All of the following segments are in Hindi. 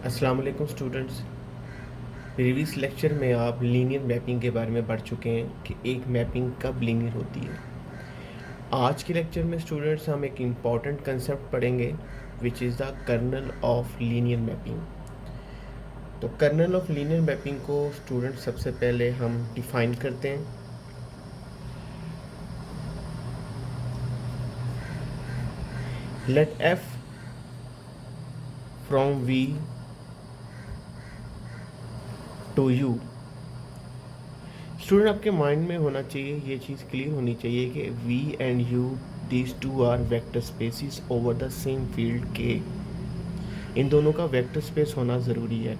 अस्सलाम वालेकुम स्टूडेंट्स। प्रीवियस लेक्चर में आप लीनियर मैपिंग के बारे में पढ़ चुके हैं कि एक मैपिंग कब लीनियर होती है। आज के लेक्चर में स्टूडेंट्स हम एक इम्पॉर्टेंट कंसेप्ट पढ़ेंगे which is the kernel of linear mapping. तो कर्नल ऑफ लीनियर मैपिंग को स्टूडेंट्स सबसे पहले हम डिफाइन करते हैं। Let F from V to U. Student आपके माइंड में होना चाहिए, ये चीज़ क्लियर होनी चाहिए कि V and U these two are vector spaces over the same field के। इन दोनों का वेक्टर स्पेस होना ज़रूरी है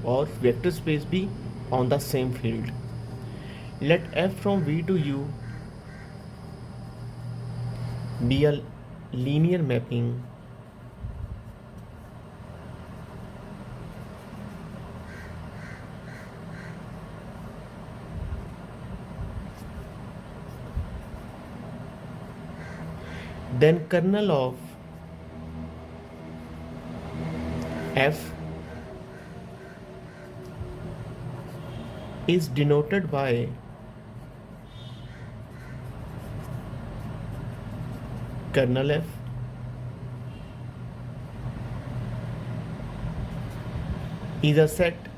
और वेक्टर स्पेस भी on the same field. Let F from V to U be a linear mapping then kernel of F is denoted by kernel F is a set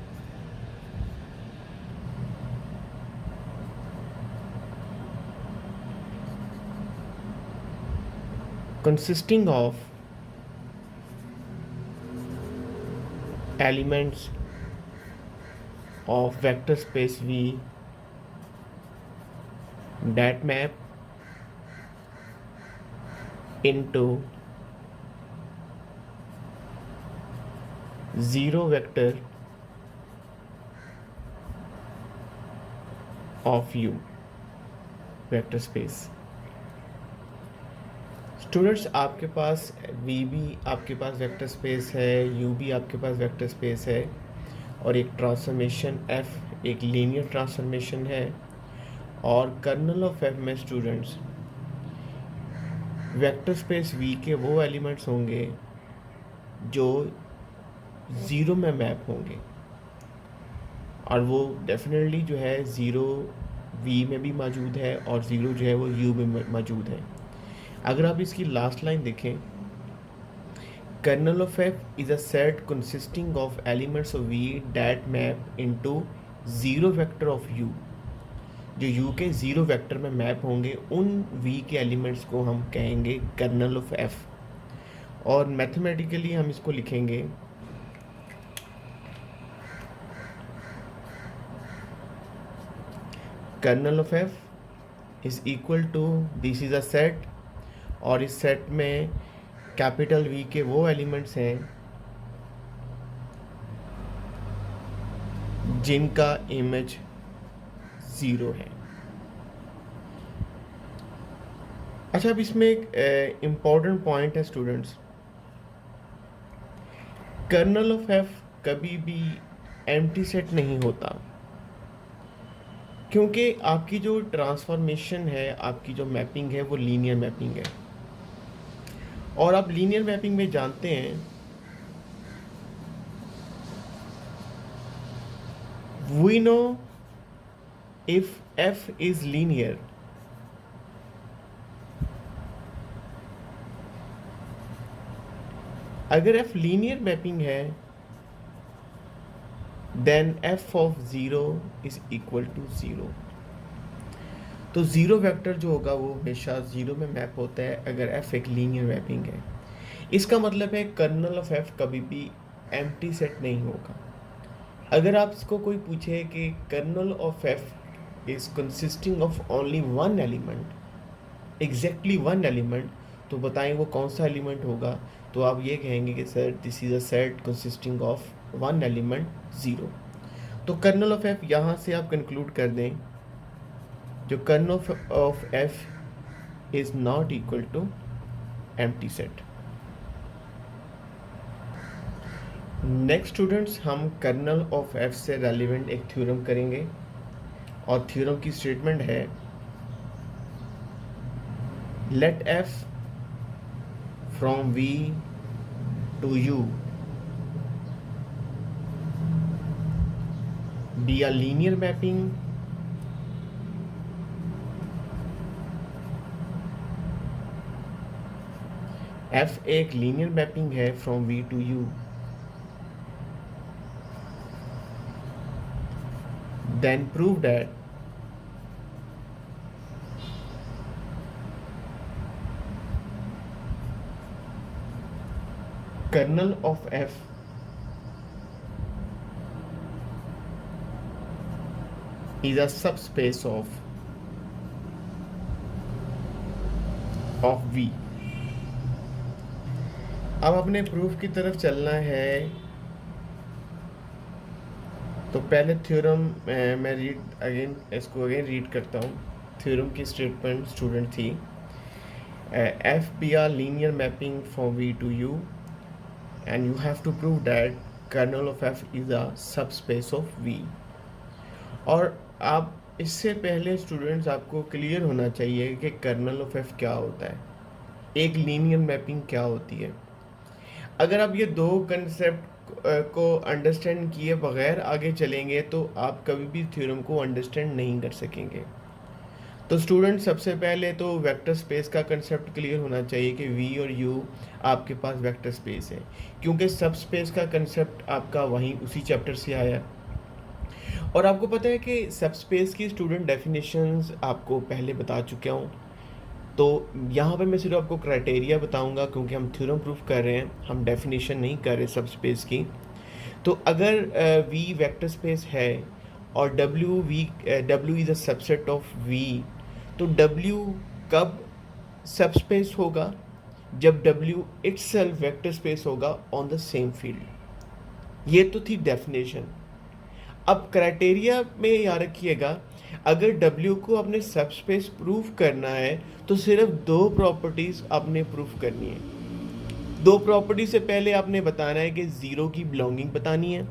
consisting of elements of vector space V that map into zero vector of U vector space. Students आपके पास V भी आपके पास वेक्टर स्पेस है, U भी आपके पास वेक्टर स्पेस है और एक ट्रांसफॉर्मेशन F एक लीनियर ट्रांसफॉर्मेशन है। और कर्नल ऑफ F में स्टूडेंट्स वेक्टर स्पेस V के वो एलिमेंट्स होंगे जो ज़ीरो में मैप होंगे और वो डेफिनेटली जो है ज़ीरो V में भी मौजूद है और ज़ीरो जो है वो U में मौजूद है। अगर आप इसकी लास्ट लाइन देखें, kernel of F is a set consisting of elements of V that map into zero vector of U। जो U के ज़ीरो वेक्टर में मैप होंगे उन V के एलिमेंट्स को हम कहेंगे कर्नल ऑफ F। और मैथमेटिकली हम इसको लिखेंगे kernel of F is equal to this is a set और इस सेट में कैपिटल V के वो एलिमेंट्स हैं जिनका इमेज ज़ीरो है। अच्छा, अब इसमें एक इम्पॉर्टेंट पॉइंट है स्टूडेंट्स, कर्नल ऑफ F कभी भी एम्प्टी सेट नहीं होता क्योंकि आपकी जो ट्रांसफॉर्मेशन है, आपकी जो मैपिंग है वो लीनियर मैपिंग है और आप लीनियर मैपिंग में जानते हैं we know if F is linear अगर F लीनियर मैपिंग है then F of zero is equal to zero. तो ज़ीरो वेक्टर जो होगा वो हमेशा ज़ीरो में मैप होता है अगर F एक लीनियर मैपिंग है। इसका मतलब है कर्नल ऑफ F कभी भी एम्प्टी सेट नहीं होगा। अगर आपको कोई पूछे कि kernel of F is consisting of only one element, exactly one element, तो बताएं वो कौन सा एलिमेंट होगा। तो आप ये कहेंगे कि sir this is a set consisting of one element zero. तो कर्नल ऑफ F यहाँ से आप कंक्लूड कर दें जो kernel of F is not equal to empty set. Next students, हम कर्नल ऑफ F से रेलिवेंट एक थ्योरम करेंगे और थ्योरम की स्टेटमेंट है let F from V to U be a linear mapping f एक लीनियर मैपिंग है from v to u, then prove that kernel of f is a subspace of v। अब अपने प्रूफ की तरफ चलना है। तो पहले थ्योरम मैं इसको अगेन रीड करता हूँ। थ्योरम की स्टेटमेंट स्टूडेंट थी F be are linear mapping from V to U and you have to prove that kernel of F is a subspace of V. और आप इससे पहले स्टूडेंट्स आपको क्लियर होना चाहिए कि कर्नल ऑफ एफ क्या होता है, एक लीनियर मैपिंग क्या होती है। अगर आप ये दो कंसेप्ट को अंडरस्टैंड किए बगैर आगे चलेंगे तो आप कभी भी थ्योरम को अंडरस्टैंड नहीं कर सकेंगे। तो स्टूडेंट सबसे पहले तो वेक्टर स्पेस का कंसेप्ट क्लियर होना चाहिए कि वी और यू आपके पास वेक्टर स्पेस है, क्योंकि सब स्पेस का कंसेप्ट आपका वहीं उसी चैप्टर से आया। और आपको पता है कि सब स्पेस की स्टूडेंट डेफिनेशंस आपको पहले बता चुका हूँ। तो यहाँ पे मैं सिर्फ आपको क्राइटेरिया बताऊंगा, क्योंकि हम थ्योरम प्रूफ कर रहे हैं, हम डेफिनेशन नहीं कर रहे सब स्पेस की। तो अगर V वेक्टर स्पेस है और W is a subset of V, तो W कब सब स्पेस होगा? जब W इटसेल्फ वेक्टर स्पेस होगा ऑन द सेम फील्ड। ये तो थी डेफिनेशन। अब क्राइटेरिया में याद रखिएगा, अगर W को अपने सब स्पेस प्रूफ करना है तो सिर्फ दो प्रॉपर्टीज़ आपने प्रूफ करनी है। दो प्रॉपर्टी से पहले आपने बताना है कि ज़ीरो की बिलोंगिंग बतानी है,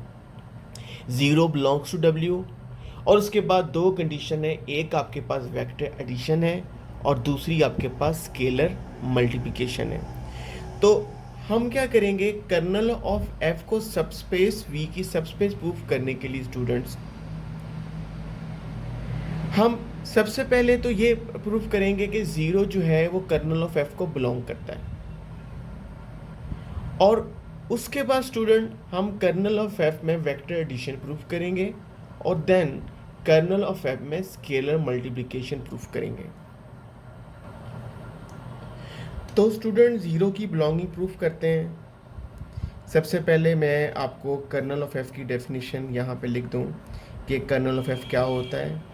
ज़ीरो बिलोंग्स टू W। और उसके बाद दो कंडीशन है, एक आपके पास वेक्टर एडिशन है और दूसरी आपके पास स्केलर मल्टीप्लिकेशन है। तो हम क्या करेंगे, कर्नल ऑफ एफ को सबस्पेस वी की सबस्पेस प्रूफ करने के लिए स्टूडेंट्स हम सबसे पहले तो ये प्रूफ करेंगे कि ज़ीरो जो है वो कर्नल ऑफ एफ को बिलोंग करता है। और उसके बाद स्टूडेंट हम कर्नल ऑफ एफ में वेक्टर एडिशन प्रूफ करेंगे और देन कर्नल ऑफ एफ में स्केलर मल्टीप्लिकेशन प्रूफ करेंगे। तो स्टूडेंट ज़ीरो की बिलोंगिंग प्रूफ करते हैं। सबसे पहले मैं आपको कर्नल ऑफ एफ की डेफिनेशन यहाँ पे लिख दूँ कि कर्नल ऑफ एफ क्या होता है।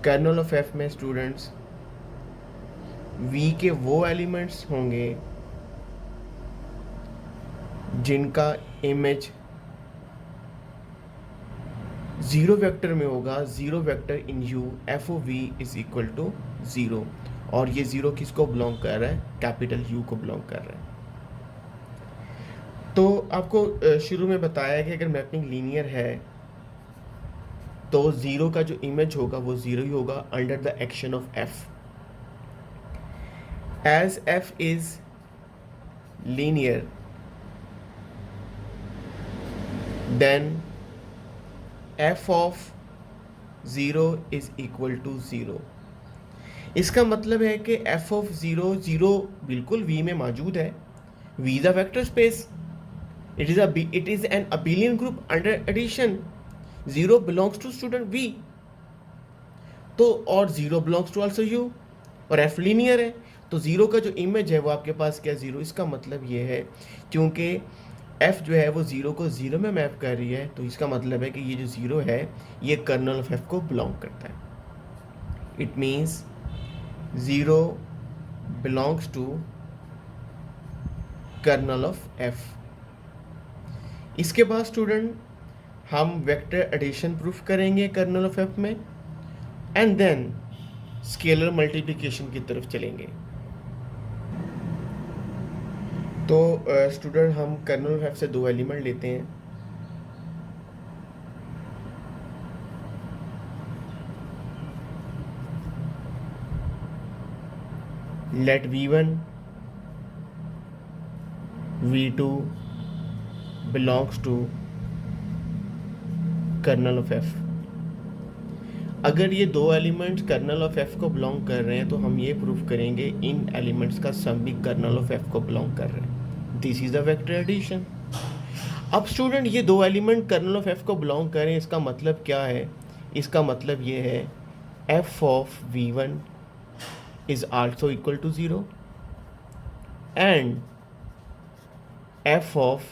कर्नल ऑफ एफ में स्टूडेंट्स V के वो एलिमेंट्स होंगे जिनका इमेज ज़ीरो वेक्टर में होगा, zero vector in U F of V is equal to zero. और ये ज़ीरो किसको बिलोंग कर रहा है? कैपिटल U को बिलोंग कर रहा है। तो आपको शुरू में बताया कि अगर मैपिंग लीनियर है तो ज़ीरो का जो इमेज होगा वो ज़ीरो ही होगा under the action of f। As f is linear then f of zero is equal to zero. इसका मतलब है कि f ऑफ ज़ीरो, ज़ीरो बिल्कुल V में मौजूद है। V is a vector space, it is an abelian group under addition. Zero belongs to student V, तो और zero belongs to also U, और F लीनियर है। तो ज़ीरो का जो इमेज है वो आपके पास क्या? ज़ीरो। इसका मतलब ये है क्योंकि F जो है वो ज़ीरो को ज़ीरो में मैप कर रही है, तो इसका मतलब है कि ये जो ज़ीरो है ये कर्नल ऑफ F को बिलोंग करता है। It means zero belongs to kernel of F। इसके बाद स्टूडेंट हम वेक्टर एडिशन प्रूफ करेंगे कर्नल ऑफ एफ में एंड देन स्केलर मल्टीप्लिकेशन की तरफ चलेंगे। तो स्टूडेंट हम कर्नल ऑफ एफ से दो एलिमेंट लेते हैं। Let V1 V2 belongs to kernel of F. अगर ये दो एलिमेंट्स कर्नल ऑफ एफ को बिलोंग कर रहे हैं तो हम ये प्रूव करेंगे इन एलिमेंट्स का सम भी कर्नल ऑफ एफ को बिलोंग कर रहे हैं। This is a vector addition. अब स्टूडेंट ये दो एलिमेंट कर्नल ऑफ एफ को बिलोंग करें, इसका मतलब क्या है? इसका मतलब ये है F of V one is also equal to zero and F of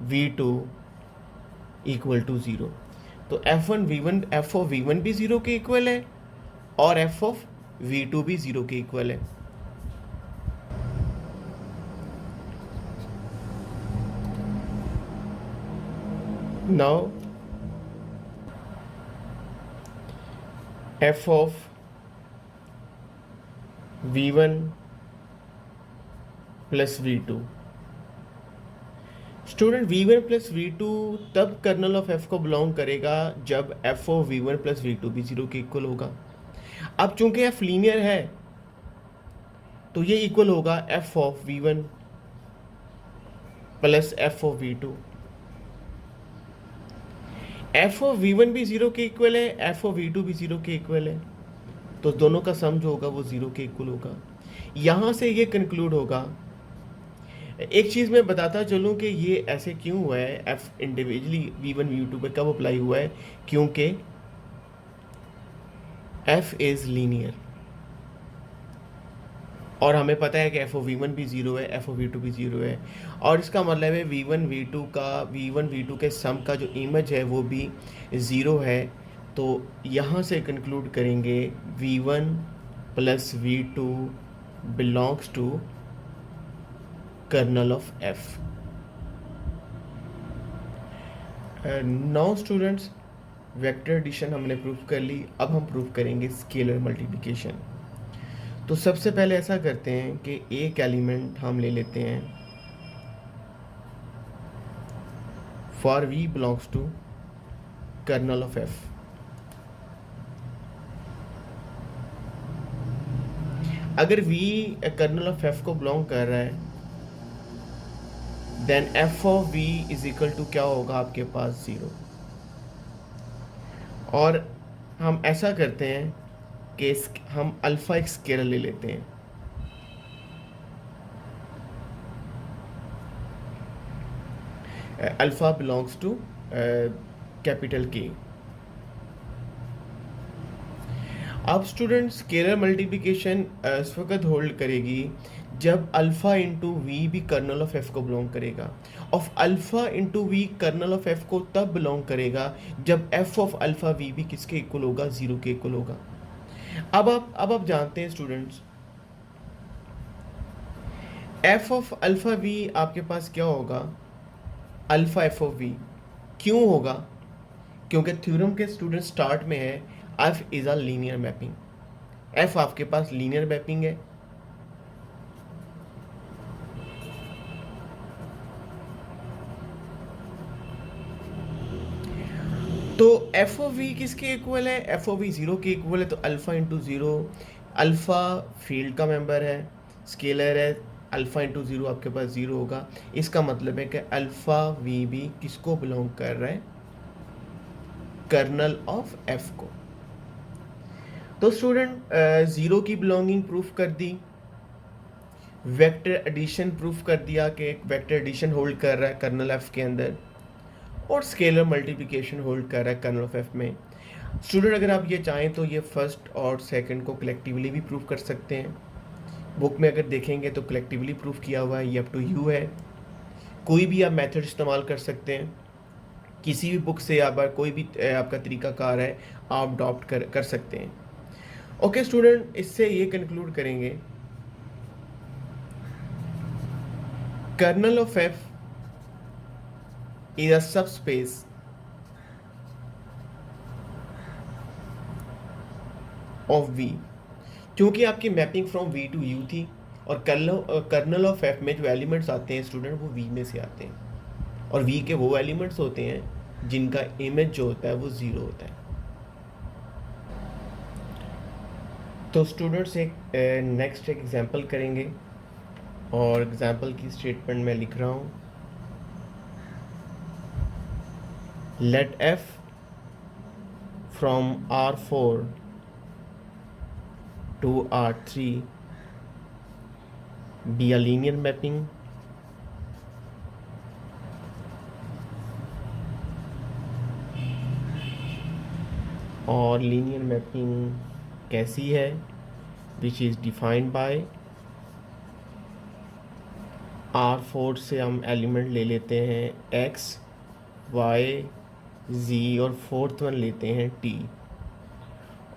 V two equal to zero. तो एफ ऑफ वी वन भी ज़ीरो के इक्वल है और एफ ऑफ वी टू भी ज़ीरो के इक्वल है। Now F of V one plus V two, student V one plus V two तब कर्नल ऑफ एफ को बिलोंग करेगा जब F of V one plus V two भी ज़ीरो के इक्वल होगा। अब चूंकि एफ लीनियर है तो ये इक्वल होगा F of V one plus F of V two. F of V one भी ज़ीरो के इक्वल है, एफ ऑफ वी टू भी ज़ीरो के इक्वल है, तो दोनों का सम जो होगा वो ज़ीरो के इक्वल होगा। यहाँ से ये कंक्लूड होगा। एक चीज़ मैं बताता चलूँ कि ये ऐसे क्यों हुआ है, F individually V one V two पे कब अप्लाई हुआ है, क्योंकि एफ इज़ लीनियर और हमें पता है कि एफ ओ वी वन भी ज़ीरो है, एफ ओ वी टू भी ज़ीरो है, और इसका मतलब है वी वन वी टू के सम का जो इमेज है वो भी ज़ीरो है। तो यहाँ से कंक्लूड करेंगे V one plus V two belongs to kernel of F. Now students, vector addition हमने प्रूव कर ली, अब हम प्रूव करेंगे स्केलर मल्टीप्लिकेशन। तो सबसे पहले ऐसा करते हैं कि एक एलिमेंट हम ले लेते हैं for V belongs to kernel of F. अगर वी कर्नल ऑफ एफ को बिलोंग कर रहा है then F of V is equal to क्या होगा आपके पास ज़ीरो। और हम ऐसा करते हैं कि हम अल्फ़ा एक स्केलर ले लेते हैं। अल्फ़ा बिलोंग्स टू कैपिटल के। अब स्टूडेंट स्केलर मल्टीप्लिकेशन इस वक्त होल्ड करेगी जब अल्फ़ा इंटू वी भी कर्नल ऑफ एफ को बिलोंग करेगा, और alpha into V kernel of F को तब बिलोंग करेगा जब एफ ऑफ अल्फ़ा वी भी किसके इक्वल होगा, ज़ीरो के इक्वल होगा। अब आप जानते हैं students, F of alpha V आपके पास क्या होगा, अल्फ़ा एफ ऑफ वी। क्यों होगा? क्योंकि थ्योरम के स्टूडेंट स्टार्ट में है F is a linear mapping. F आपके पास लीनियर मैपिंग है, तो एफ ओ वी किसके इक्वल है, एफ ओ वी ज़ीरो के इक्वल है। तो alpha into zero, alpha field का मेंबर है, स्केलर है, अल्फ़ा इंटू ज़ीरो आपके पास ज़ीरो होगा। इसका मतलब है कि अल्फ़ा वी भी किसको बिलोंग कर रहा है, कर्नल ऑफ एफ को। तो स्टूडेंट ज़ीरो की बिलोंगिंग प्रूफ कर दी, वेक्टर एडिशन प्रूफ कर दिया कि एक वेक्टर एडिशन होल्ड कर रहा है कर्नल एफ के अंदर, और स्केलर मल्टीप्लिकेशन होल्ड कर रहा है कर्नल ऑफ एफ में। स्टूडेंट अगर आप ये चाहें तो ये फर्स्ट और सेकंड को कलेक्टिवली भी प्रूफ कर सकते हैं। बुक में अगर देखेंगे तो कलेक्टिवली प्रूफ किया हुआ है, ये अप टू यू है। कोई भी आप मेथड इस्तेमाल कर सकते हैं, किसी भी बुक से आप कोई भी आपका तरीकाकार है आप अडॉप्ट कर सकते हैं। ओके स्टूडेंट, इससे ये कंक्लूड करेंगे kernel of F is a subspace of V। क्योंकि आपकी mapping from V to U थी, और कर्नल ऑफ एफ में जो एलिमेंट्स आते हैं स्टूडेंट वो V में से आते हैं, और V के वो एलिमेंट्स होते हैं जिनका इमेज जो होता है वो ज़ीरो होता है। तो स्टूडेंट्स एक नेक्स्ट एग्जांपल करेंगे, और एग्जांपल की स्टेटमेंट मैं लिख रहा हूँ। let f from R4 to R3 be a linear mapping और लीनियर मैपिंग कैसी है, which is defined by R4 से हम एलिमेंट ले लेते हैं x, y, z और फोर्थ वन लेते हैं t।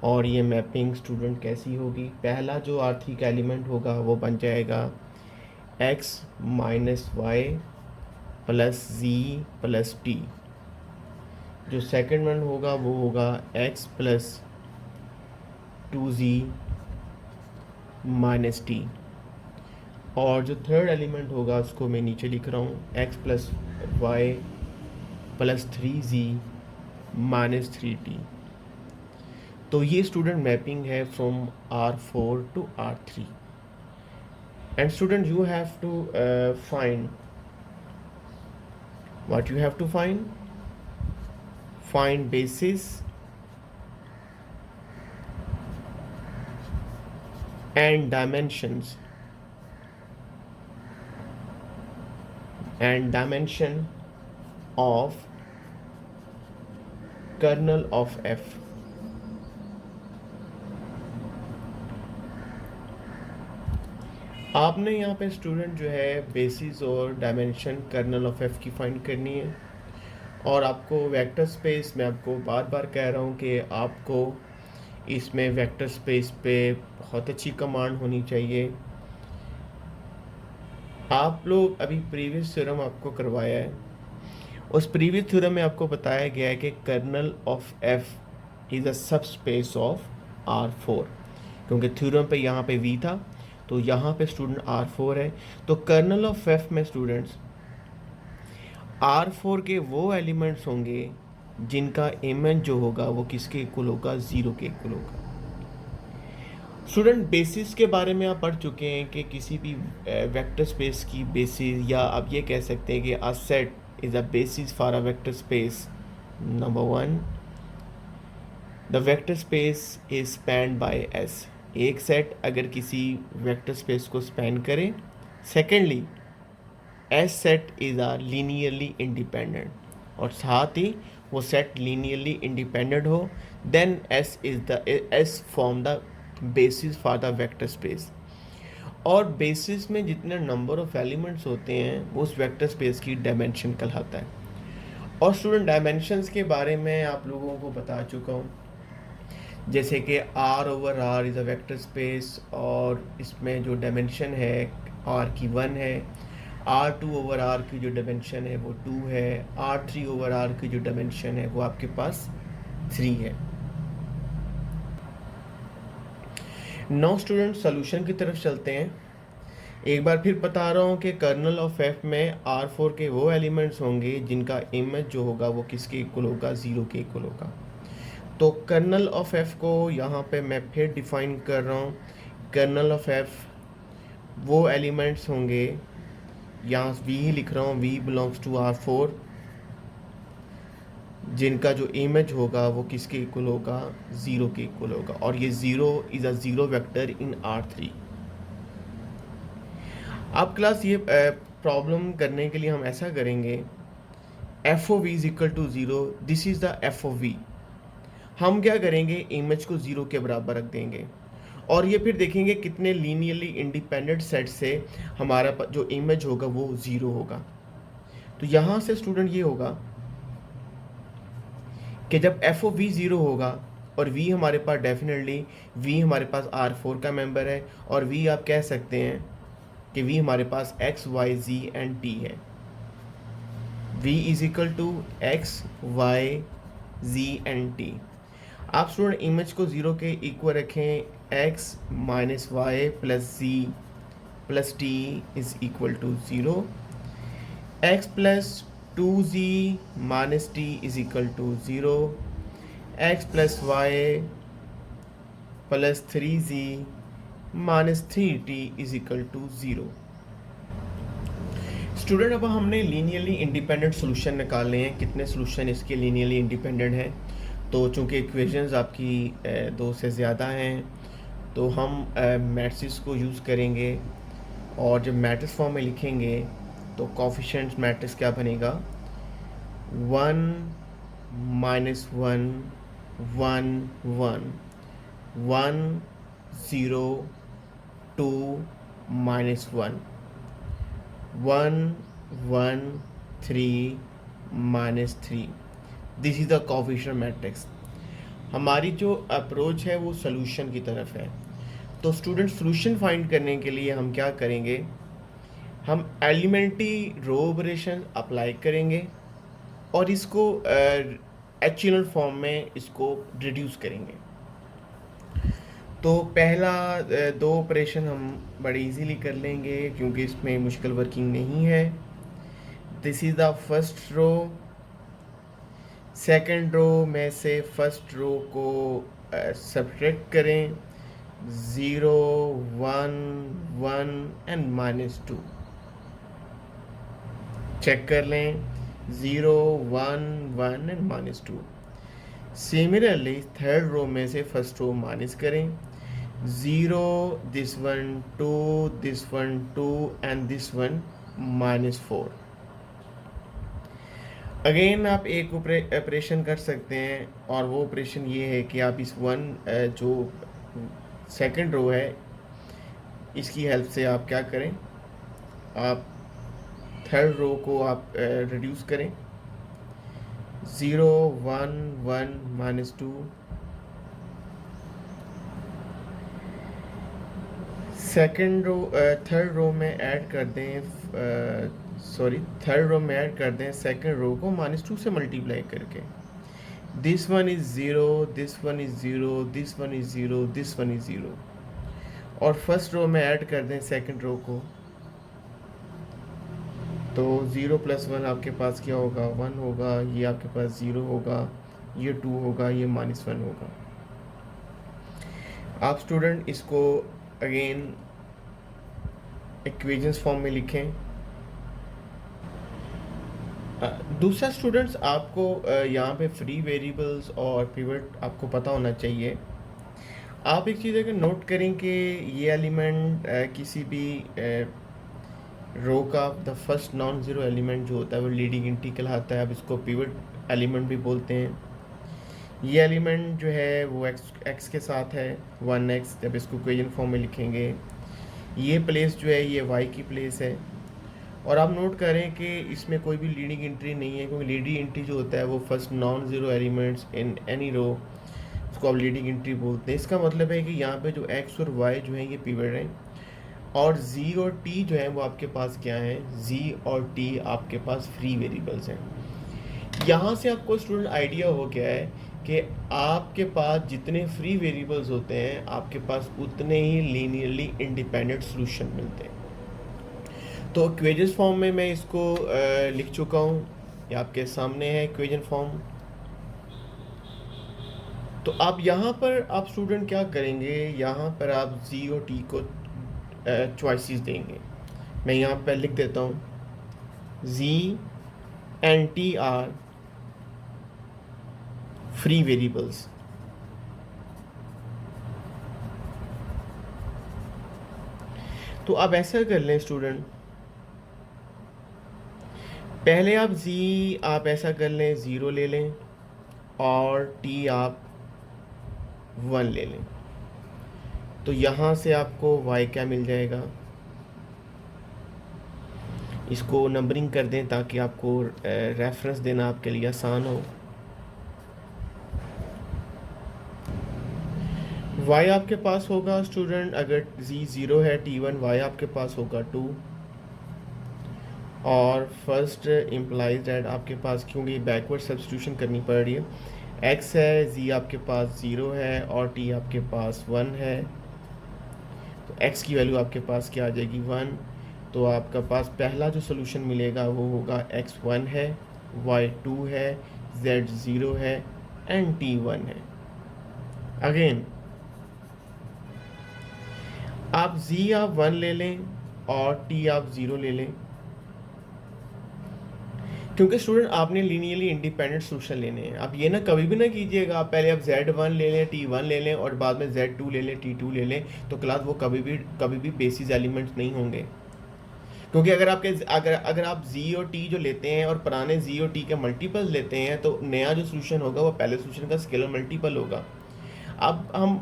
और ये मैपिंग स्टूडेंट कैसी होगी, पहला जो R3 का एलिमेंट होगा वो बन जाएगा x minus y plus z plus t। जो सेकंड वन होगा वो होगा x plus 2z minus T. और जो थर्ड एलिमेंट होगा उसको मैं नीचे लिख रहा हूँ x plus y plus 3z minus 3t। तो ये स्टूडेंट मैपिंग है from R4 to R3। And student you have to find what you have to find basis and dimension of kernel of f। आपने यहाँ पे स्टूडेंट जो है बेसिस और डायमेंशन कर्नल ऑफ एफ की फाइंड करनी है। और आपको वेक्टर स्पेस, मैं आपको बार बार कह रहा हूँ कि आपको इसमें वेक्टर स्पेस पे बहुत अच्छी कमांड होनी चाहिए। आप लोग अभी प्रीवियस थ्योरम आपको करवाया है, उस प्रीवियस थ्योरम में आपको बताया गया है कि kernel of F is a subspace of R4, क्योंकि थ्योरम पे यहाँ पे V था तो यहाँ पे स्टूडेंट R4 है। तो कर्नल ऑफ एफ में स्टूडेंट्स R4 के वो एलिमेंट्स होंगे जिनका इमेज जो होगा वो किसके इक्वल होगा, 0 के इक्वल होगा। स्टूडेंट बेसिस के बारे में आप पढ़ चुके हैं कि किसी भी वेक्टर स्पेस की बेसिस, या आप ये कह सकते हैं कि a set is a basis for a vector space. Number 1, the vector space is spanned by S। एक सेट अगर किसी वेक्टर स्पेस को स्पैन करे। Secondly, S set is a linearly independent, और साथ ही वो सेट लीनियरली इंडिपेंडेंट हो, then S form the basis for the vector space. और बेसिस में जितने नंबर ऑफ एलिमेंट्स होते हैं वो उस वेक्टर स्पेस की डायमेंशन कहलाता है। और स्टूडेंट डायमेंशंस के बारे में आप लोगों को बता चुका हूँ, जैसे कि R/R is a vector space, और इसमें जो डायमेंशन है R की 1 है, R/R की जो डायमेंशन है वो 2 है, R/R की जो डायमेंशन है वो आपके पास 3 है। नौ स्टूडेंट सोल्यूशन की तरफ चलते हैं। एक बार फिर बता रहा हूँ कि कर्नल ऑफ एफ में R4 के वो एलिमेंट्स होंगे जिनका इमेज जो होगा वो किसके इक्वल होगा, 0 के इक्वल होगा। तो कर्नल ऑफ एफ को यहाँ पे मैं फिर डिफाइन कर रहा हूँ। कर्नल ऑफ एफ वो एलिमेंट्स होंगे, यहाँ V ही लिख रहा हूँ, V बिलोंग्स टू R4, जिनका जो इमेज होगा वो किसके इक्वल होगा, 0 के इक्वल होगा। और ये 0 is a 0 vector in R3। अब क्लास ये प्रॉब्लम करने के लिए हम ऐसा करेंगे, F O V is equal to 0, this is the F O V. हम क्या करेंगे, इमेज को 0 के बराबर रख देंगे, और ये फिर देखेंगे कितने लीनियरली इंडिपेंडेंट सेट से हमारा जो इमेज होगा वो 0 होगा। तो यहाँ से स्टूडेंट ये होगा कि जब एफ ओ वी 0 होगा, और v हमारे पास डेफिनेटली v हमारे पास R4 का मेंबर है, और v आप कह सकते हैं कि v हमारे पास x, y, z and t है। v is equal to x, y, z and t। आप स्टूडेंट इमेज को 0 के इक्वल रखें, x minus y plus z plus t is equal to 0, x plus 2z minus t is equal to 0, x plus y plus 3z minus 3t is equal to 0। Student अब हमने लीनियरली इंडिपेंडेंट सोल्यूशन निकालने हैं, कितने सोल्यूशन इसके लीनियरली इंडिपेंडेंट हैं। तो चूंकि इक्वेशंस आपकी दो से ज़्यादा हैं, तो हम मैट्रिक्स को यूज़ करेंगे, और जब मैट्रिक्स फॉर्म में लिखेंगे तो कोफिशिएंट मैट्रिक्स क्या बनेगा, 1 minus 1 1 1 1 0 2 minus 1 1 1 3 minus 3। This is the coefficient matrix. हमारी जो अप्रोच है वो सोल्यूशन की तरफ है। तो स्टूडेंट सोल्यूशन फाइंड करने के लिए हम क्या करेंगे, हम एलिमेंट्री रो ऑपरेशन अप्लाई करेंगे और इसको एचेलॉन फॉर्म में इसको रिड्यूस करेंगे। तो पहला दो ऑपरेशन हम बड़े इजीली कर लेंगे क्योंकि इसमें मुश्किल वर्किंग नहीं है। This is the first row. Second row में से फर्स्ट रो को सब्ट्रैक्ट करें, 0 1 1 एंड -2 चेक कर लें, 0 1 1 एंड -2। सिमिलरली थर्ड रो में से फर्स्ट रो माइनस करें, 0 this one 2 this one 2 and this one -4। Again आप एक ऑपरेशन कर सकते हैं, और वो ऑपरेशन ये है कि आप इस जो सेकंड रो है इसकी हेल्प से आप क्या करें, आप थर्ड रो को आप रिड्यूस करें, 0 1 1 -2। सेकंड रो थर्ड रो में ऐड कर दें, थर्ड रो में ऐड कर दें सेकंड रो को -2 से मल्टीप्लाई करके, this one is 0 this one is 0 this one is 0 this one is 0। और फर्स्ट रो में ऐड कर दें सेकंड रो को, तो 0 + 1 आपके पास क्या होगा, 1 होगा, ये आपके पास 0 होगा, ये 2 होगा, ये -1 होगा। आप स्टूडेंट इसको अगेन इक्वेशंस फॉर्म में लिखें। दूसरा स्टूडेंट्स आपको यहाँ पे फ्री वेरिएबल्स और पिवट आपको पता होना चाहिए। आप एक चीज़ अगर नोट करें कि ये एलिमेंट किसी भी रो का the first non zero element जो होता है वो लीडिंग इंटी कहलाता है। अब इसको पिवट एलिमेंट भी बोलते हैं। ये एलिमेंट जो है वो एक्स के साथ है, 1x। जब इसको इक्वेशन फॉर्म में लिखेंगे, ये प्लेस जो है ये y की प्लेस है। और आप नोट करें कि इसमें कोई भी लीडिंग एंट्री नहीं है, क्योंकि लीडिंग एंट्री जो होता है वो first non zero elements in any row, उसको आप लीडिंग एंट्री बोलते हैं। इसका मतलब है कि यहाँ पे जो x और y जो है ये पिवट हैं, और z और t जो है वो आपके पास क्या है, z और t आपके पास फ्री वेरिएबल्स हैं। यहाँ से आपको स्टूडेंट आइडिया हो गया है कि आपके पास जितने फ्री वेरिएबल्स होते हैं आपके पास उतने ही लीनियरली इंडिपेंडेंट सॉल्यूशन मिलते हैं। तो इक्वेशन फॉर्म में मैं इसको लिख चुका हूँ, ये आपके सामने है इक्वेशन फॉर्म। तो आप यहाँ पर आप स्टूडेंट क्या करेंगे, यहाँ पर आप z और t को चॉइसेस देंगे। मैं यहाँ पर लिख देता हूँ, z and t are free variables. तो आप ऐसा कर लें स्टूडेंट, पहले आप आप ऐसा कर लें 0 ले लें, और t आप 1 ले लें। तो यहाँ से आपको y क्या मिल जाएगा, इसको नंबरिंग कर दें ताकि आपको रेफरेंस देना आपके लिए आसान हो। y आपके पास होगा स्टूडेंट, अगर z 0 है, t1 y आपके पास होगा 2। और फर्स्ट इम्प्लाइज दैट आपके पास, क्योंकि बैकवर्ड सब्स्टिट्यूशन करनी पड़ रही है, x है, z आपके पास 0 है, और t आपके पास 1 है। तो x की वैल्यू आपके पास क्या आ जाएगी, 1। तो आपका पास पहला जो सोल्यूशन मिलेगा वो होगा x 1 है, y 2 है, z 0 है एंड t 1 है। अगेन आप z आप 1 ले लें और t आप 0 ले लें। क्योंकि स्टूडेंट आपने लीनियरली इंडिपेंडेंट सोल्यूशन लेने हैं। आप ये ना कभी भी ना कीजिएगा, आप पहले आप Z1 ले लें, T1 ले लें और बाद में Z2 ले लें, T2 ले लें, तो क्लास वो कभी भी बेसिस एलिमेंट्स नहीं होंगे। क्योंकि अगर आप Z और T जो लेते हैं और पुराने Z और T के मल्टीपल लेते हैं, तो नया जो सोल्यूशन होगा वो पहले सोल्यूशन का स्केलर मल्टीपल होगा। अब हम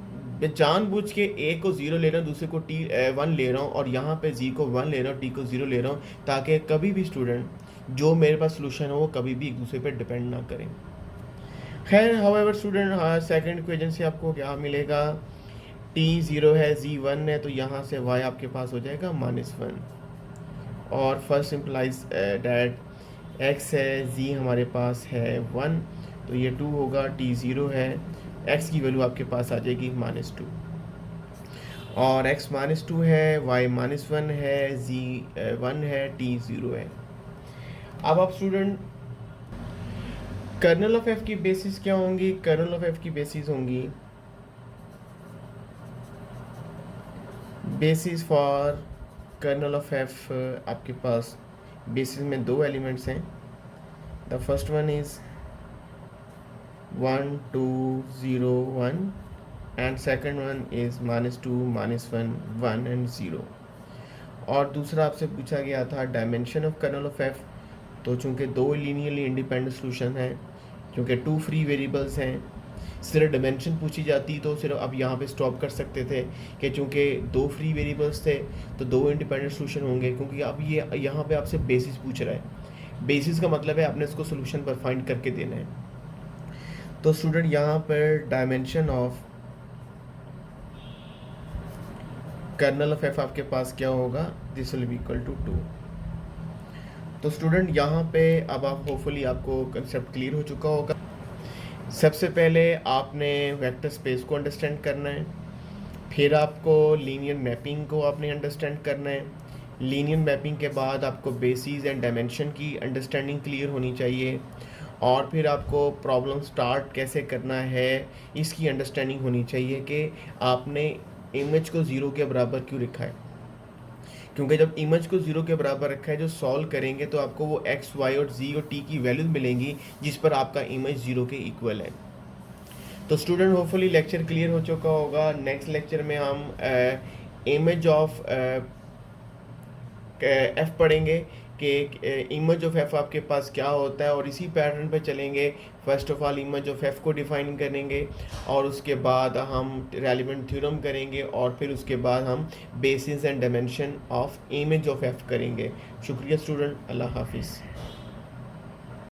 जानबूझ के ए को 0 ले रहा हूँ, दूसरे को T1 ले रहा हूँ, और यहाँ पे Z को 1 ले रहा हूँ, T को 0 ले रहा हूँ, ताकि कभी भी स्टूडेंट जो मेरे पास सोल्यूशन हो वो कभी भी एक दूसरे पे डिपेंड ना करें। खैर, हाउएवर स्टूडेंट, सेकंड इक्वेशन से आपको क्या मिलेगा, T0 है, Z1 है, तो यहाँ से Y आपके पास हो जाएगा -1, और फर्स्ट इम्प्लाइज डैट X है, Z हमारे पास है 1, तो ये 2 होगा, T0 है, X की वैल्यू आपके पास आ जाएगी -2, और X -2 है, Y -1 है, Z 1 है, T 0 है। अब आप स्टूडेंट, कर्नल ऑफ एफ की बेसिस क्या होंगी? कर्नल ऑफ एफ की बेसिस होंगी, basis for kernel of F आपके पास बेसिस में दो एलिमेंट्स हैं। The first one is 1 2 0 1 and second one is -2 -1 1 and 0। और दूसरा आपसे पूछा गया था dimension of kernel of F. तो चूंकि दो लीनियरली इंडिपेंडेंट सोल्यूशन है, क्योंकि 2 फ्री वेरिएबल्स हैं, सिर्फ डायमेंशन पूछी जाती तो सिर्फ अब यहाँ पे स्टॉप कर सकते थे कि चूंकि 2 फ्री वेरिएबल्स थे तो 2 इंडिपेंडेंट सोल्यूशन होंगे। क्योंकि अब ये यहाँ पे आपसे बेसिस पूछ रहा है, बेसिस का मतलब है आपने इसको सोल्यूशन पर फाइंड करके देना है। तो स्टूडेंट यहाँ पर dimension of kernel of F आपके पास क्या होगा, this will be equal to 2। तो स्टूडेंट यहाँ पे अब आप होपफुली आपको कंसेप्ट क्लियर हो चुका होगा। सबसे पहले आपने वेक्टर स्पेस को अंडरस्टैंड करना है, फिर आपको लीनियर मैपिंग को आपने अंडरस्टैंड करना है। लीनियर मैपिंग के बाद आपको बेसिस एंड डायमेंशन की अंडरस्टैंडिंग क्लियर होनी चाहिए, और फिर आपको प्रॉब्लम स्टार्ट कैसे करना है इसकी अंडरस्टैंडिंग होनी चाहिए कि आपने इमेज को 0 के बराबर क्यों रखा है। क्योंकि जब इमेज को 0 के बराबर रखा है, जो सॉल्व करेंगे तो आपको वो x, y और z और t की वैल्यूज मिलेंगी जिस पर आपका इमेज 0 के इक्वल है। तो स्टूडेंट होपफुली लेक्चर क्लियर हो चुका होगा। नेक्स्ट लेक्चर में हम इमेज ऑफ एफ पढ़ेंगे कि इमेज ऑफ एफ आपके पास क्या होता है, और इसी पैटर्न पे चलेंगे। First of all image of F को डिफाइन करेंगे, और उसके बाद हम रेलिवेंट थ्योरम करेंगे, और फिर उसके बाद हम basis and dimension of image of F करेंगे। शुक्रिया स्टूडेंट, अल्लाह हाफिज़।